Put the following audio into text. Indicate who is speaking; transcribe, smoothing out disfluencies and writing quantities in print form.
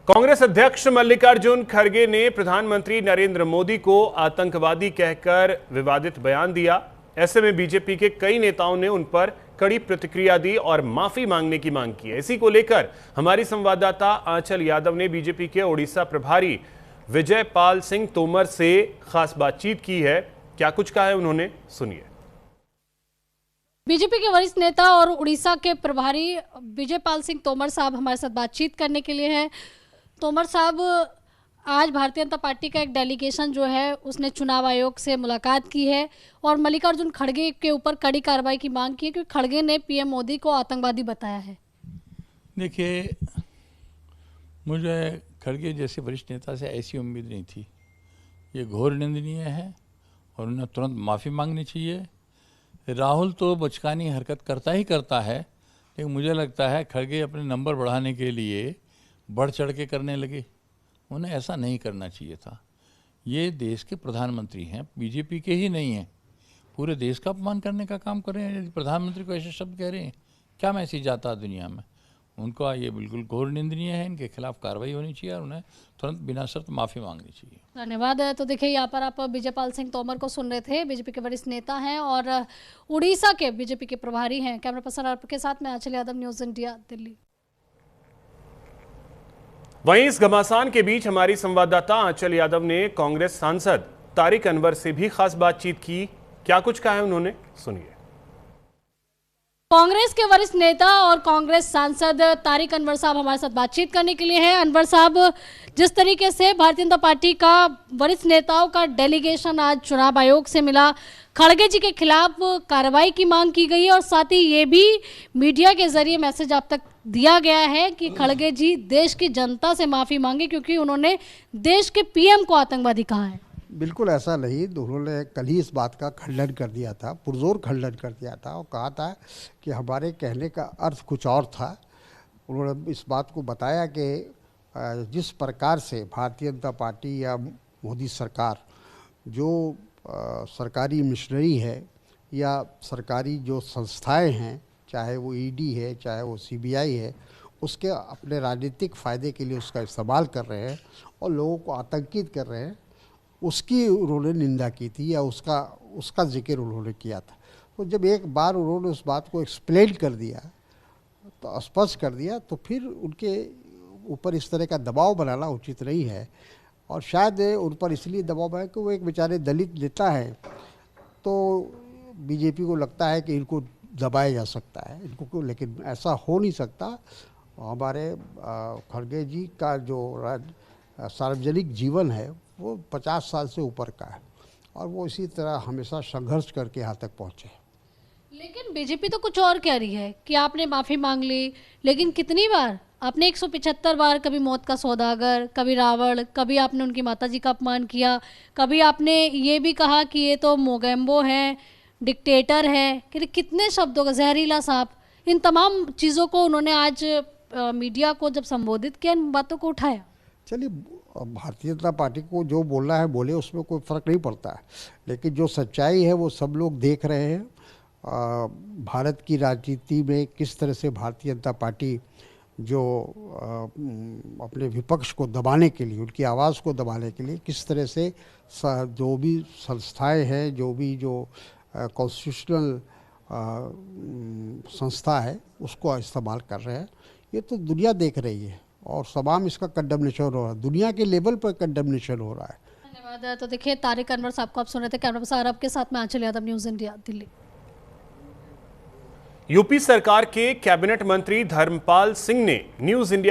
Speaker 1: कांग्रेस अध्यक्ष मल्लिकार्जुन खड़गे ने प्रधानमंत्री नरेंद्र मोदी को आतंकवादी कहकर विवादित बयान दिया। ऐसे में बीजेपी के कई नेताओं ने उन पर कड़ी प्रतिक्रिया दी और माफी मांगने की मांग की है। इसी को लेकर हमारी संवाददाता आंचल यादव ने बीजेपी के ओडिशा प्रभारी विजय पाल सिंह तोमर से खास बातचीत की है। क्या कुछ कहा है उन्होंने, सुनिए।
Speaker 2: बीजेपी के वरिष्ठ नेता और उड़ीसा के प्रभारी विजय पाल सिंह तोमर साहब हमारे साथ बातचीत करने के लिए हैं। तोमर साहब, आज भारतीय जनता पार्टी का एक डेलीगेशन जो है उसने चुनाव आयोग से मुलाकात की है और मल्लिकार्जुन खड़गे के ऊपर कड़ी कार्रवाई की मांग की है क्योंकि खड़गे ने पीएम मोदी को आतंकवादी बताया है।
Speaker 3: देखिए, मुझे खड़गे जैसे वरिष्ठ नेता से ऐसी उम्मीद नहीं थी। ये घोर निंदनीय है और उन्हें तुरंत माफ़ी मांगनी चाहिए। राहुल तो बचकानी हरकत करता ही करता है, लेकिन मुझे लगता है खड़गे अपने नंबर बढ़ाने के लिए बढ़ चढ़ के करने लगे। उन्हें ऐसा नहीं करना चाहिए था। ये देश के प्रधानमंत्री हैं, बीजेपी के ही नहीं हैं। पूरे देश का अपमान करने का काम कर रहे हैं। यदि प्रधानमंत्री को ऐसे शब्द कह रहे हैं, क्या मैसेज जाता है दुनिया में? उनका ये बिल्कुल घोर निंदनीय है। इनके खिलाफ कार्रवाई होनी चाहिए और उन्हें तुरंत बिना शर्त माफ़ी मांगनी चाहिए।
Speaker 2: धन्यवाद। तो देखिए, यहाँ पर आप विजय पाल सिंह तोमर को सुन रहे थे। बीजेपी के वरिष्ठ नेता हैं और उड़ीसा के बीजेपी के प्रभारी हैं। कैमरा पर्सन आपके साथ में आंचल यादव, न्यूज़ इंडिया, दिल्ली।
Speaker 1: वहीं इस घमासान के बीच हमारी संवाददाता आंचल यादव ने कांग्रेस सांसद तारिक अनवर से भी खास बातचीत की। क्या कुछ कहा है उन्होंने, सुनिए।
Speaker 2: कांग्रेस के वरिष्ठ नेता और कांग्रेस सांसद तारिक अनवर साहब हमारे साथ बातचीत करने के लिए हैं। अनवर साहब, जिस तरीके से भारतीय जनता पार्टी का वरिष्ठ नेताओं का डेलीगेशन आज चुनाव आयोग से मिला, खड़गे जी के खिलाफ कार्रवाई की मांग की गई और साथ ही ये भी मीडिया के जरिए मैसेज आप तक दिया गया है कि खड़गे जी देश की जनता से माफ़ी मांगे क्योंकि उन्होंने देश के पीएम को आतंकवादी कहा है।
Speaker 4: बिल्कुल ऐसा नहीं। उन्होंने कल ही इस बात का खंडन कर दिया था, पुरजोर खंडन कर दिया था और कहा था कि हमारे कहने का अर्थ कुछ और था। उन्होंने इस बात को बताया कि जिस प्रकार से भारतीय जनता पार्टी या मोदी सरकार जो सरकारी मिशनरी है या सरकारी जो संस्थाएं हैं, चाहे वो ईडी है, चाहे वो सीबीआई है, उसके अपने राजनीतिक फ़ायदे के लिए उसका इस्तेमाल कर रहे हैं और लोगों को आतंकित कर रहे हैं, उसकी उन्होंने निंदा की थी या उसका जिक्र उन्होंने किया था। तो जब एक बार उन्होंने उस बात को एक्सप्लेन कर दिया, तो स्पष्ट कर दिया, तो फिर उनके ऊपर इस तरह का दबाव बनाना उचित नहीं है। और शायद उन पर इसलिए दबाव बनाया कि वो एक बेचारे दलित नेता है, तो बीजेपी को लगता है कि इनको दबाया जा सकता है इनको, लेकिन ऐसा हो नहीं सकता। हमारे खड़गे जी का जो सार्वजनिक जीवन है वो 50 साल से ऊपर का है और वो इसी तरह हमेशा संघर्ष करके यहाँ तक पहुँचे।
Speaker 2: लेकिन बीजेपी तो कुछ और कह रही है कि आपने माफ़ी मांग ली, लेकिन कितनी बार आपने 175 बार, कभी मौत का सौदागर, कभी रावण, कभी आपने उनकी माताजी का अपमान किया, कभी आपने ये भी कहा कि ये तो मोगेम्बो है, डिक्टेटर है, कितने शब्दों का, जहरीला सांप। इन तमाम चीज़ों को उन्होंने आज मीडिया को जब संबोधित किया, इन बातों को उठाया।
Speaker 4: चलिए, भारतीय जनता पार्टी को जो बोलना है बोले, उसमें कोई फ़र्क नहीं पड़ता है, लेकिन जो सच्चाई है वो सब लोग देख रहे हैं। भारत की राजनीति में किस तरह से भारतीय जनता पार्टी जो अपने विपक्ष को दबाने के लिए, उनकी आवाज़ को दबाने के लिए किस तरह से जो भी संस्थाएं हैं, जो कॉन्स्टिट्यूशनल संस्था है, उसको इस्तेमाल कर रहे हैं, ये तो दुनिया देख रही है और तमाम इसका कंडमनेशन हो रहा है, दुनिया के लेवल पर कंडमनेशन हो रहा है।
Speaker 2: धन्यवाद। तो देखिए, तारिक अनवर साहब को आप सुन रहे थे। कैमरा पर्सन आपके साथ में Anchal Yadav, news India, Delhi.
Speaker 1: UP सरकार के कैबिनेट मंत्री धर्मपाल सिंह ने न्यूज़ इंडिया